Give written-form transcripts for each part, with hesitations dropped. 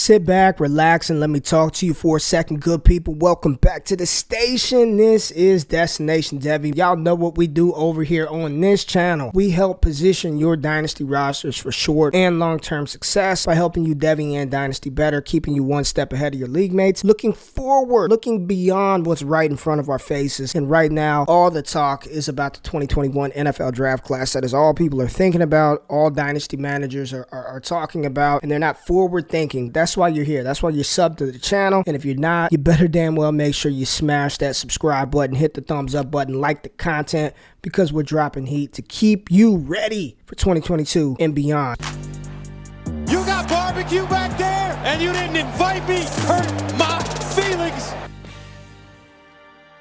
Sit back, relax, and let me talk to you for a second, good people. Welcome back to the station. This is Destination Devy. Y'all know what we do over here on this channel. We help position your dynasty rosters for short and long-term success by helping you Devy and dynasty better, keeping you one step ahead of your league mates, looking forward, looking beyond what's right in front of our faces. And right now, all the talk is about the 2021 NFL draft class. That is all people are thinking about, all dynasty managers are talking about, and they're not forward thinking. That's why you're here. That's why you're subbed to the channel. And if you're not, you better damn well make sure you smash that subscribe button, hit the thumbs up button, like the content, because we're dropping heat to keep you ready for 2022 and beyond. You got barbecue back there, and you didn't invite me. Hurt my feelings.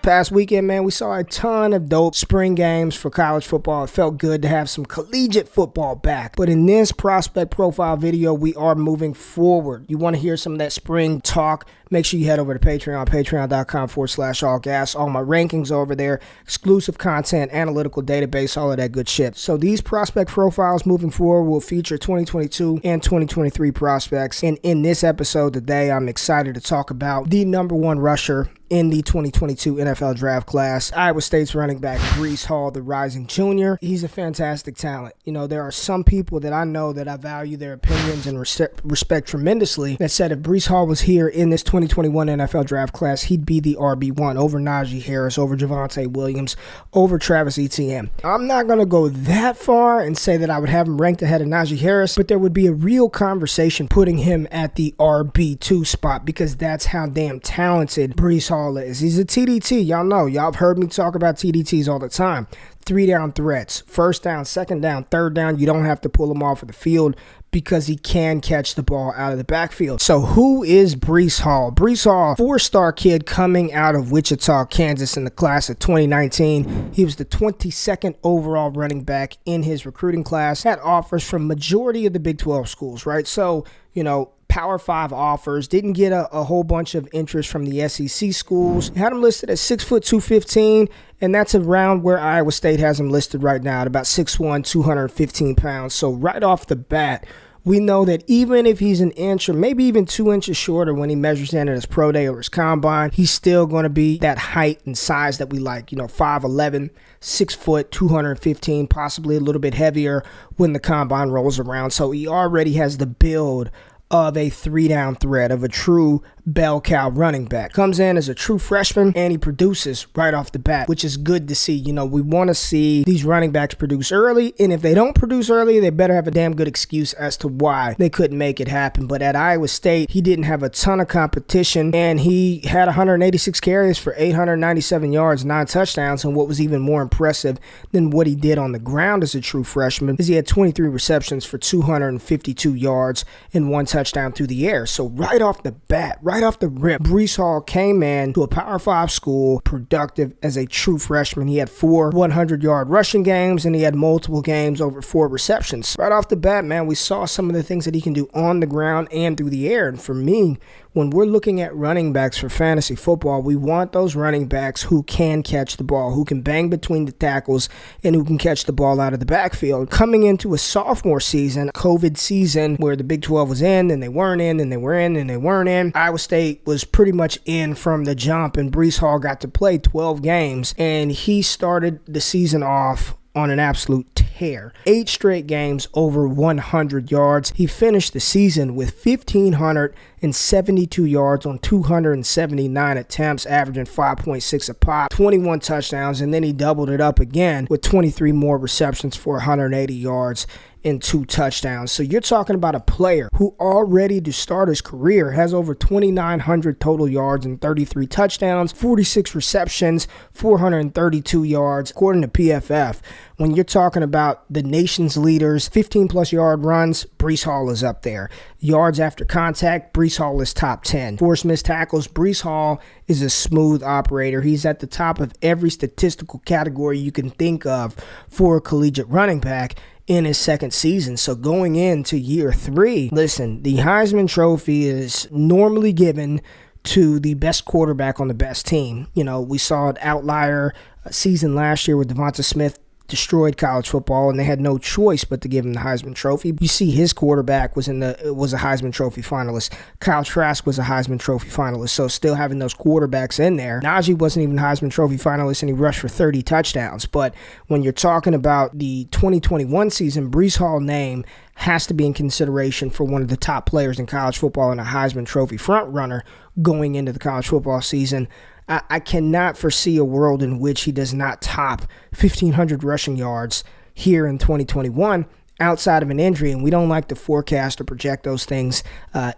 Past weekend, man, we saw a ton of dope spring games for college football. It felt good to have some collegiate football back. But in this prospect profile video, we are moving forward. You want to hear some of that spring talk? Make sure you head over to Patreon, patreon.com/allgas. All my rankings over there, exclusive content, analytical database, all of that good shit. So these prospect profiles moving forward will feature 2022 and 2023 prospects. And in this episode today, I'm excited to talk about the number one rusher in the 2022 NFL draft class, Iowa State's running back, Breece Hall, the rising junior. He's a fantastic talent. You know, there are some people that I know that I value their opinions and respect tremendously that said if Breece Hall was here in this 2021 NFL draft class, he'd be the RB1 over Najee Harris, over Javonte Williams, over Travis Etienne. I'm not going to go that far and say that I would have him ranked ahead of Najee Harris, but there would be a real conversation putting him at the RB2 spot because that's how damn talented Breece Hall is. He's a TDT. Y'all know. Y'all have heard me talk about TDTs all the time. 3-down threats. First down, second down, third down. You don't have to pull him off of the field because he can catch the ball out of the backfield. So who is Breece Hall? Breece Hall, four-star kid coming out of Wichita, Kansas in the class of 2019. He was the 22nd overall running back in his recruiting class. Had offers from majority of the Big 12 schools, right? So, you know, Power 5 offers, didn't get a whole bunch of interest from the SEC schools. Had him listed at 6', 215, and that's around where Iowa State has him listed right now at about 6'1", 215 pounds. So right off the bat, we know that even if he's an inch or maybe even 2 inches shorter when he measures in at his pro day or his combine, he's still going to be that height and size that we like, you know, 5'11", 6 foot, 215, possibly a little bit heavier when the combine rolls around. So he already has the build of a 3-down threat, of a true bell cow running back. Comes in as a true freshman and he produces right off the bat, which is good to see. You know, we want to see these running backs produce early, and if they don't produce early, they better have a damn good excuse as to why they couldn't make it happen. But at Iowa State, he didn't have a ton of competition, and he had 186 carries for 897 yards, 9 touchdowns, and what was even more impressive than what he did on the ground as a true freshman is he had 23 receptions for 252 yards and 1 touchdown through the air. So right off the bat, right off the rip, Breece Hall came in to a Power 5 school productive as a true freshman. He had 4 100-yard rushing games, and he had multiple games over 4 receptions. Right off the bat, man, we saw some of the things that he can do on the ground and through the air. And for me, when we're looking at running backs for fantasy football, we want those running backs who can catch the ball, who can bang between the tackles, and who can catch the ball out of the backfield. Coming into a sophomore season, COVID season, where the Big 12 was in, then they weren't in, then they were in, and they weren't in, Iowa State was pretty much in from the jump, and Breece Hall got to play 12 games, and he started the season off on an absolute tear. 8 straight games over 100 yards. He finished the season with 1,572 yards on 279 attempts, averaging 5.6 a pop, 21 touchdowns, and then he doubled it up again with 23 more receptions for 180 yards and 2 touchdowns. So you're talking about a player who already to start his career has over 2,900 total yards and 33 touchdowns, 46 receptions, 432 yards, according to PFF. When you're talking about the nation's leaders, 15-plus yard runs, Breece Hall is up there. Yards after contact, Breece Hall is top 10. Forced missed tackles, Breece Hall is a smooth operator. He's at the top of every statistical category you can think of for a collegiate running back in his second season. So going into year 3, listen, the Heisman Trophy is normally given to the best quarterback on the best team. You know, we saw an outlier season last year with Devonta Smith destroyed college football, and they had no choice but to give him the Heisman Trophy. You see, his quarterback was a Heisman Trophy finalist. Kyle Trask was a Heisman Trophy finalist. So still having those quarterbacks in there. Najee wasn't even a Heisman Trophy finalist, and he rushed for 30 touchdowns. But when you're talking about the 2021 season, Breece Hall name has to be in consideration for one of the top players in college football and a Heisman Trophy front runner going into the college football season. I cannot foresee a world in which he does not top 1,500 rushing yards here in 2021 outside of an injury, and we don't like to forecast or project those things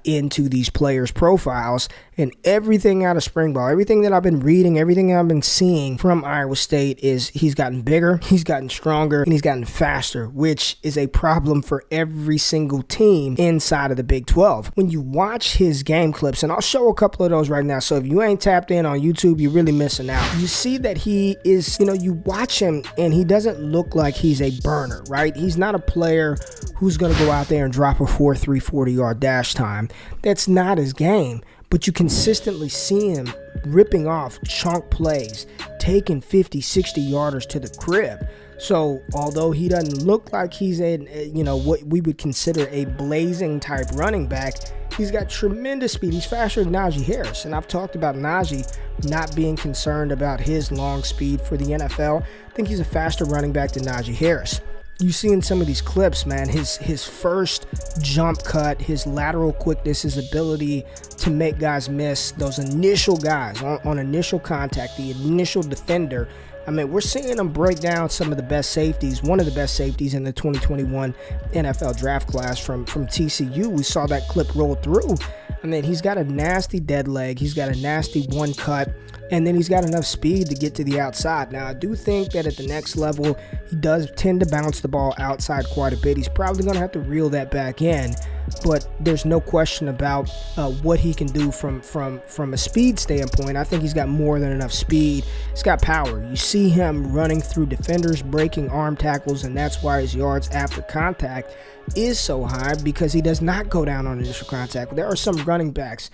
into these players' profiles. And everything out of spring ball, everything that I've been reading, everything I've been seeing from Iowa State is he's gotten bigger, he's gotten stronger, and he's gotten faster, which is a problem for every single team inside of the Big 12. When you watch his game clips, and I'll show a couple of those right now, so if you ain't tapped in on YouTube, you're really missing out. You see that he is, you watch him, and he doesn't look like he's a burner, right? He's not a player who's going to go out there and drop a 4.3 40-yard dash time. That's not his game. But you consistently see him ripping off chunk plays, taking 50, 60-yarders to the crib. So although he doesn't look like he's what we would consider a blazing type running back, he's got tremendous speed. He's faster than Najee Harris. And I've talked about Najee not being concerned about his long speed for the NFL. I think he's a faster running back than Najee Harris. You see in some of these clips, man, his first jump cut, his lateral quickness, his ability to make guys miss, those initial guys on initial contact, the initial defender. I mean, we're seeing him break down some of the best safeties, one of the best safeties in the 2021 NFL draft class from TCU. We saw that clip roll through. I mean, he's got a nasty dead leg. He's got a nasty one cut. And then he's got enough speed to get to the outside. Now, I do think that at the next level, he does tend to bounce the ball outside quite a bit. He's probably going to have to reel that back in. But there's no question about what he can do from a speed standpoint. I think he's got more than enough speed. He's got power. You see him running through defenders, breaking arm tackles, and that's why his yards after contact is so high, because he does not go down on initial contact. There are some running backs.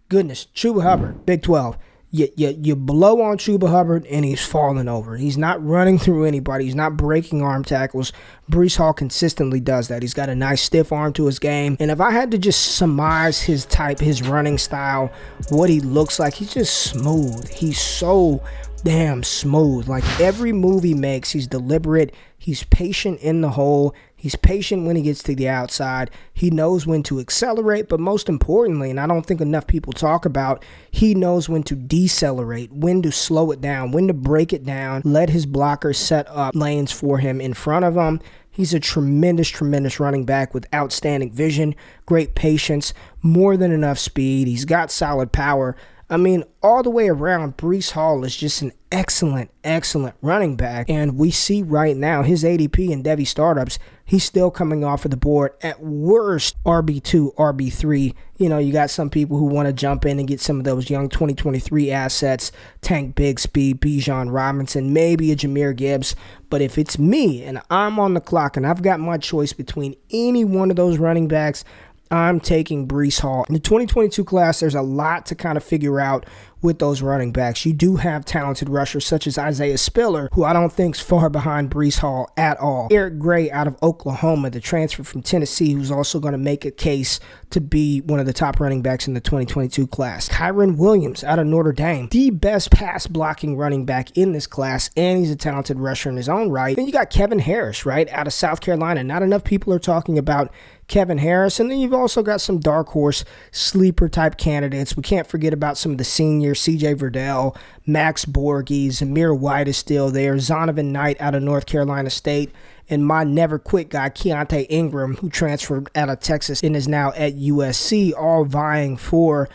Goodness, Chuba Hubbard, Big 12. You blow on Chuba Hubbard and he's falling over. He's not running through anybody. He's not breaking arm tackles. Breece Hall consistently does that. He's got a nice stiff arm to his game. And if I had to just surmise his type, his running style, what he looks like, he's just smooth. He's so damn smooth. Like every move he makes, he's deliberate. He's patient in the hole. He's patient when he gets to the outside. He knows when to accelerate, but most importantly, and I don't think enough people talk about, he knows when to decelerate, when to slow it down, when to break it down, let his blockers set up lanes for him in front of him. He's a tremendous, tremendous running back with outstanding vision, great patience, more than enough speed. He's got solid power. I mean, all the way around, Breece Hall is just an excellent, excellent running back. And we see right now his ADP in Devy startups, he's still coming off of the board at worst RB2, RB3. You got some people who want to jump in and get some of those young 2023 assets, Tank Bigsby, Bijan Robinson, maybe a Jahmyr Gibbs. But if it's me and I'm on the clock and I've got my choice between any one of those running backs, I'm taking Breece Hall. In the 2022 class, there's a lot to kind of figure out with those running backs. You do have talented rushers such as Isaiah Spiller, who I don't think's far behind Breece Hall at all. Eric Gray out of Oklahoma, the transfer from Tennessee, who's also going to make a case to be one of the top running backs in the 2022 class. Kyron Williams out of Notre Dame, the best pass blocking running back in this class, and he's a talented rusher in his own right. Then you got Kevin Harris, right, out of South Carolina. Not enough people are talking about Kevin Harris. And then you've also got some dark horse sleeper type candidates. We can't forget about some of the seniors, CJ Verdell, Max Borghi, Zamir White is still there, Zonovan Knight out of North Carolina State, and my never quit guy, Keontae Ingram, who transferred out of Texas and is now at USC, all vying for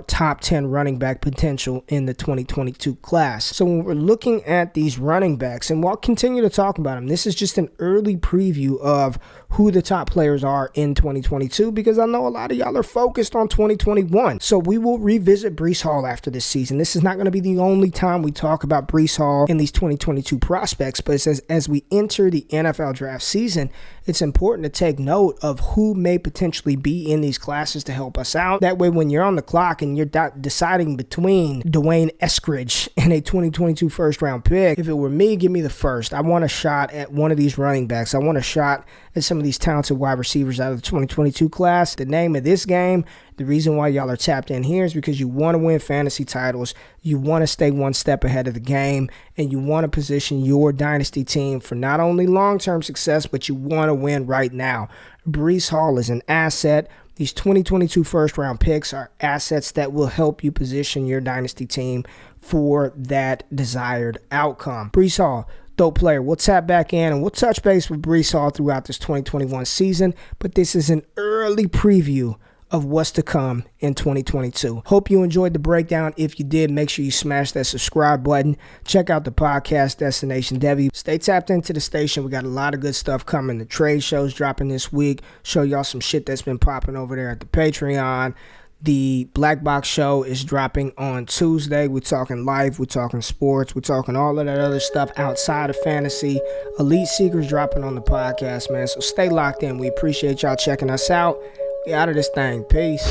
top 10 running back potential in the 2022 class. So when we're looking at these running backs, and we'll continue to talk about them, this is just an early preview of who the top players are in 2022, because I know a lot of y'all are focused on 2021. So we will revisit Breece Hall after this season. This is not going to be the only time we talk about Breece Hall and these 2022 prospects, but it says as we enter the NFL draft season, it's important to take note of who may potentially be in these classes to help us out. That way, when you're on the clock and you're deciding between Dwayne Eskridge and a 2022 first-round pick, if it were me, give me the first. I want a shot at one of these running backs. I want a shot at some of these talented wide receivers out of the 2022 class. The name of this game, the reason why y'all are tapped in here is because you want to win fantasy titles, you want to stay one step ahead of the game, and you want to position your dynasty team for not only long-term success, but you want to win right now. Breece Hall is an asset. These 2022 first-round picks are assets that will help you position your dynasty team for that desired outcome. Breece Hall, dope player. We'll tap back in and we'll touch base with Breece Hall throughout this 2021 season, but this is an early preview of what's to come in 2022. Hope you enjoyed the breakdown. If you did, make sure you smash that subscribe button. Check out the podcast Destination Devy. Stay tapped into the station. We got a lot of good stuff coming. The trade show's dropping this week. Show y'all some shit that's been popping over there at the Patreon. The Black Box Show is dropping on Tuesday. We're talking life, we're talking sports, we're talking all of that other stuff outside of fantasy. Elite Seekers dropping on the podcast, man. So stay locked in. We appreciate y'all checking us out. We out of this thing. Peace.